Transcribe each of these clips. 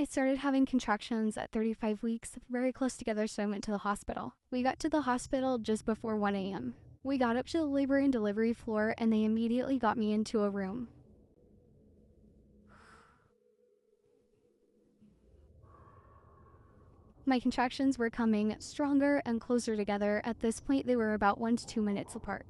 I started having contractions at 35 weeks, very close together, so I went to the hospital. We got to the hospital just before 1 a.m. We got up to the labor and delivery floor, and they immediately got me into a room. My contractions were coming stronger and closer together. At this point, they were about 1 to 2 minutes apart.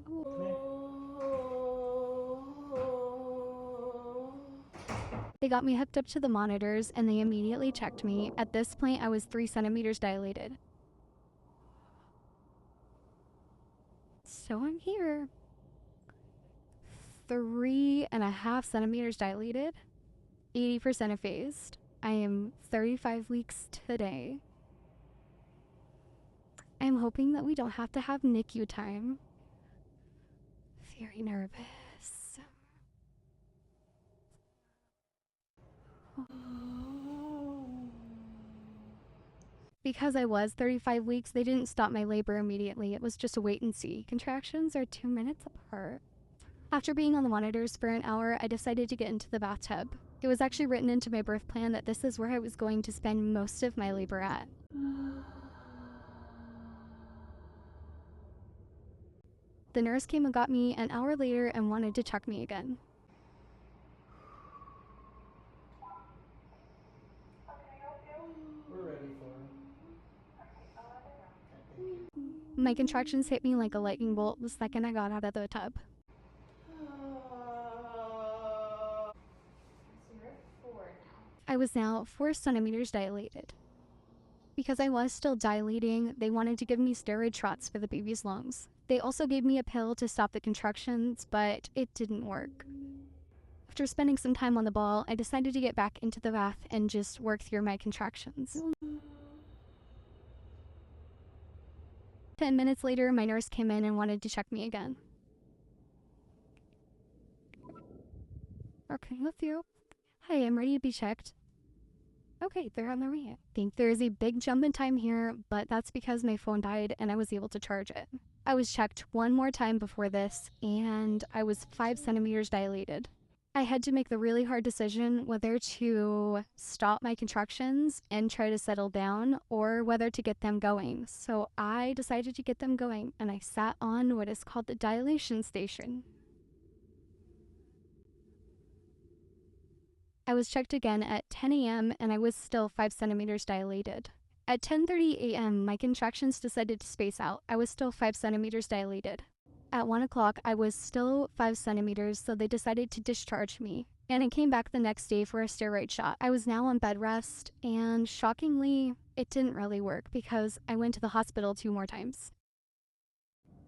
They got me hooked up to the monitors and they immediately checked me. At this point, I was 3 centimeters dilated. So I'm here. 3.5 centimeters dilated, 80% effaced. I am 35 weeks today. I'm hoping that we don't have to have NICU time. Very nervous. Because I was 35 weeks, they didn't stop my labor immediately. It was just a wait and see. Contractions are 2 minutes apart. After being on the monitors for an hour, I decided to get into the bathtub. It was actually written into my birth plan that this is where I was going to spend most of my labor at. The nurse came and got me an hour later and wanted to check me again. We're ready for him. Thank you. My contractions hit me like a lightning bolt the second I got out of the tub. I was now 4 centimeters dilated. Because I was still dilating, they wanted to give me steroid shots for the baby's lungs. They also gave me a pill to stop the contractions, but it didn't work. After spending some time on the ball, I decided to get back into the bath and just work through my contractions. 10 minutes later, my nurse came in and wanted to check me again. Okay, with you. Hi, I'm ready to be checked. Okay, they're on their way. I think there is a big jump in time here, but that's because my phone died and I was able to charge it. I was checked one more time before this, and I was 5 centimeters dilated. I had to make the really hard decision whether to stop my contractions and try to settle down or whether to get them going. So I decided to get them going, and I sat on what is called the dilation station. I was checked again at 10 a.m. and I was still 5 centimeters dilated. At 10:30 a.m., my contractions decided to space out. I was still 5 centimeters dilated. At 1 o'clock, I was still 5 centimeters, so they decided to discharge me. And I came back the next day for a steroid shot. I was now on bed rest, and shockingly, it didn't really work because I went to the hospital 2 more times.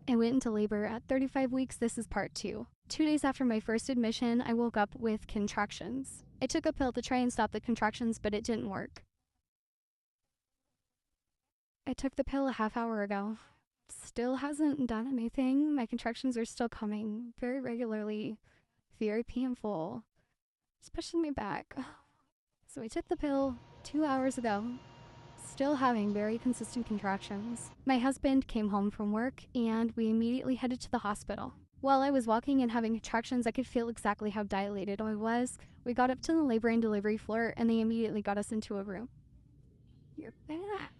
I went into labor at 35 weeks. This is part 2. 2 days after my first admission, I woke up with contractions. I took a pill to try and stop the contractions, but it didn't work. I took the pill a half hour ago. Still hasn't done anything. My contractions are still coming very regularly, very painful, especially my back. So I took the pill 2 hours ago. Still having very consistent contractions. My husband came home from work and we immediately headed to the hospital. While I was walking and having contractions, I could feel exactly how dilated I was. We got up to the labor and delivery floor and they immediately got us into a room. You're back.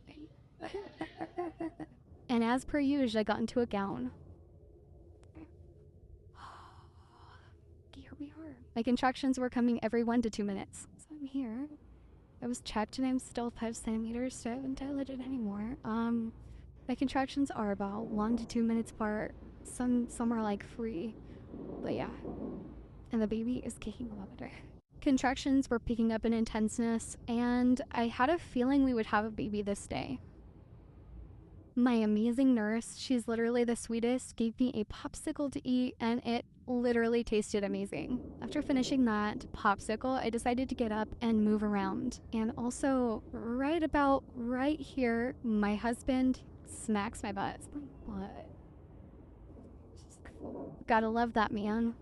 And as per usual, I got into a gown. Here we are. My contractions were coming every 1 to 2 minutes. So I'm here. I was checked and I'm still 5 centimeters, so I haven't dilated anymore. My contractions are about 1 to 2 minutes apart. Some are like 3. But yeah. And the baby is kicking a lot better. Contractions were picking up in intenseness, and I had a feeling we would have a baby this day. My amazing nurse, she's literally the sweetest, gave me a popsicle to eat, and it literally tasted amazing. After finishing that popsicle, I decided to get up and move around. And also, right here, my husband smacks my butt. It's my butt. Gotta love that man.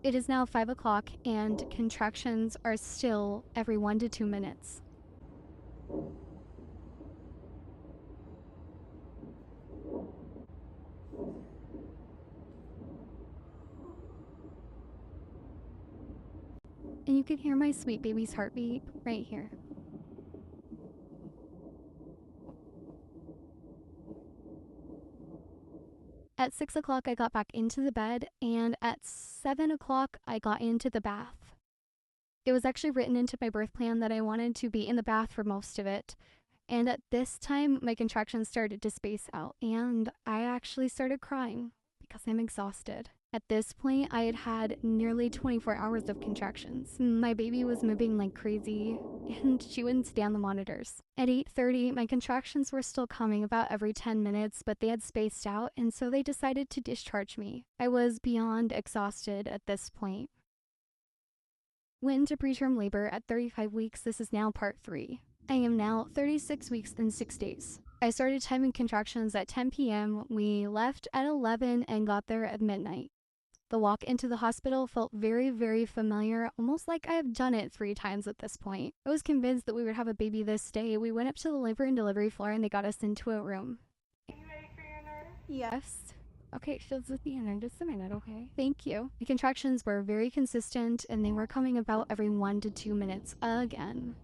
It is now 5 o'clock, and contractions are still every 1 to 2 minutes. and you can hear my sweet baby's heartbeat right here. At 6 o'clock, I got back into the bed, and at 7 o'clock, I got into the bath. It was actually written into my birth plan that I wanted to be in the bath for most of it. And at this time, my contractions started to space out, and I actually started crying because I'm exhausted. At this point, I had had nearly 24 hours of contractions. My baby was moving like crazy, and she wouldn't stay on the monitors. At 8:30, my contractions were still coming about every 10 minutes, but they had spaced out, and so they decided to discharge me. I was beyond exhausted at this point. Went into preterm labor at 35 weeks. This is now part 3. I am now 36 weeks and 6 days. I started timing contractions at 10 p.m. We left at 11 and got there at midnight. The walk into the hospital felt very, very familiar, almost like I have done it 3 times at this point. I was convinced that we would have a baby this day. We went up to the labor and delivery floor and they got us into a room. Are you ready for your nurse? Yes. Okay, she'll just be in there in just a minute, okay? Thank you. The contractions were very consistent and they were coming about every 1 to 2 minutes again.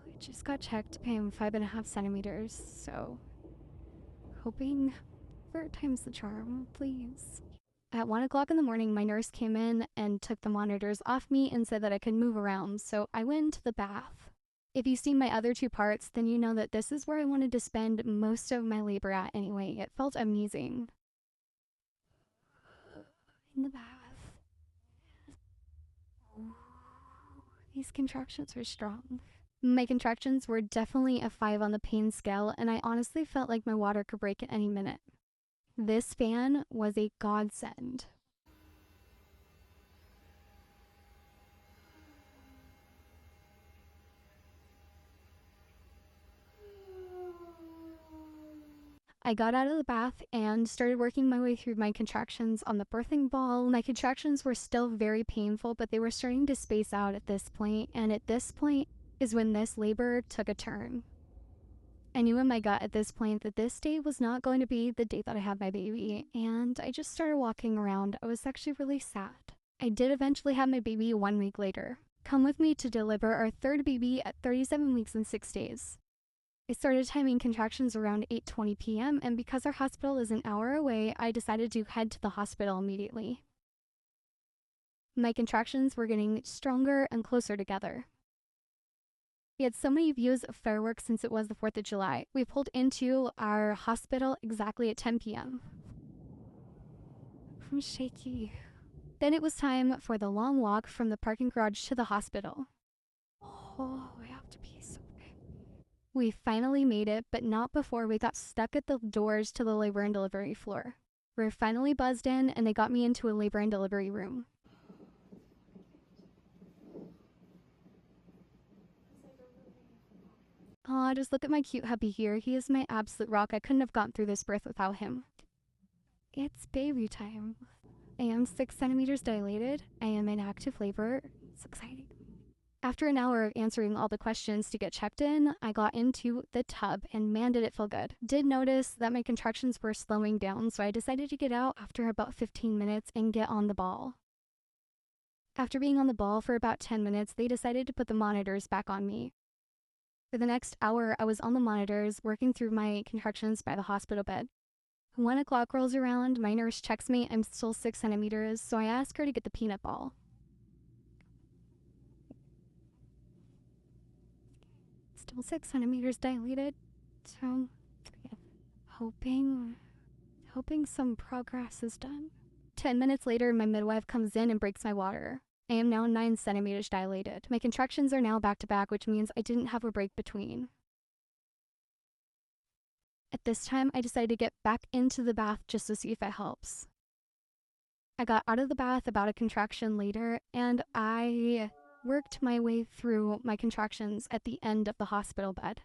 I just got checked. I am 5.5 centimeters, so hoping third time's the charm, please. At 1 o'clock in the morning, my nurse came in and took the monitors off me and said that I could move around, so I went into the bath. If you've seen my other 2 parts, then you know that this is where I wanted to spend most of my labor at anyway. It felt amazing. In the bath. Ooh, these contractions are strong. My contractions were definitely a 5 on the pain scale, and I honestly felt like my water could break at any minute. This fan was a godsend. I got out of the bath and started working my way through my contractions on the birthing ball. My contractions were still very painful, but they were starting to space out at this point, and at this point is when this labor took a turn. I knew in my gut at this point that this day was not going to be the day that I had my baby, and I just started walking around. I was actually really sad. I did eventually have my baby 1 week later. Come with me to deliver our 3rd baby at 37 weeks and 6 days. I started timing contractions around 8:20 p.m., and because our hospital is an hour away, I decided to head to the hospital immediately. My contractions were getting stronger and closer together. We had so many views of fireworks since it was the 4th of July. We pulled into our hospital exactly at 10 p.m. I'm shaky. Then it was time for the long walk from the parking garage to the hospital. Oh, I have to pee so bad. We finally made it, but not before we got stuck at the doors to the labor and delivery floor. We were finally buzzed in, and they got me into a labor and delivery room. Aw, just look at my cute hubby here. He is my absolute rock. I couldn't have gotten through this birth without him. It's baby time. I am 6 centimeters dilated. I am in active labor. It's exciting. After an hour of answering all the questions to get checked in, I got into the tub, and man, did it feel good. Did notice that my contractions were slowing down, so I decided to get out after about 15 minutes and get on the ball. After being on the ball for about 10 minutes, they decided to put the monitors back on me. For the next hour, I was on the monitors, working through my contractions by the hospital bed. 1 o'clock rolls around, my nurse checks me, I'm still 6 centimeters, so I ask her to get the peanut ball. Still 6 centimeters dilated, so hoping some progress is done. 10 minutes later, my midwife comes in and breaks my water. I am now 9 centimeters dilated. My contractions are now back to back, which means I didn't have a break between. At this time, I decided to get back into the bath just to see if it helps. I got out of the bath about a contraction later, and I worked my way through my contractions at the end of the hospital bed.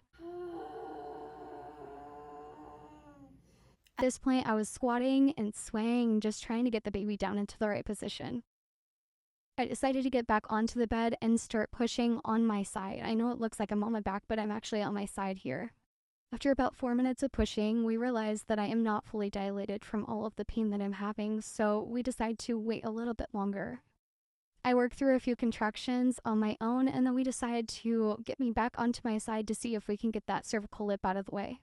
At this point, I was squatting and swaying, just trying to get the baby down into the right position. I decided to get back onto the bed and start pushing on my side. I know it looks like I'm on my back, but I'm actually on my side here. After about 4 minutes of pushing, we realized that I am not fully dilated from all of the pain that I'm having, so we decide to wait a little bit longer. I work through a few contractions on my own, and then we decide to get me back onto my side to see if we can get that cervical lip out of the way.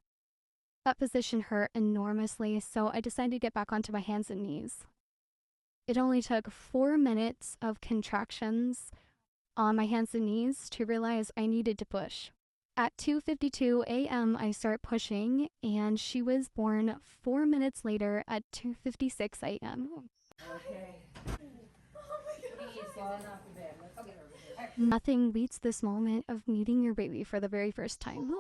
That position hurt enormously, so I decided to get back onto my hands and knees. It only took 4 minutes of contractions on my hands and knees to realize I needed to push. At 2:52 a.m., I start pushing, and she was born 4 minutes later at 2:56 a.m. Nothing beats this moment of meeting your baby for the very first time.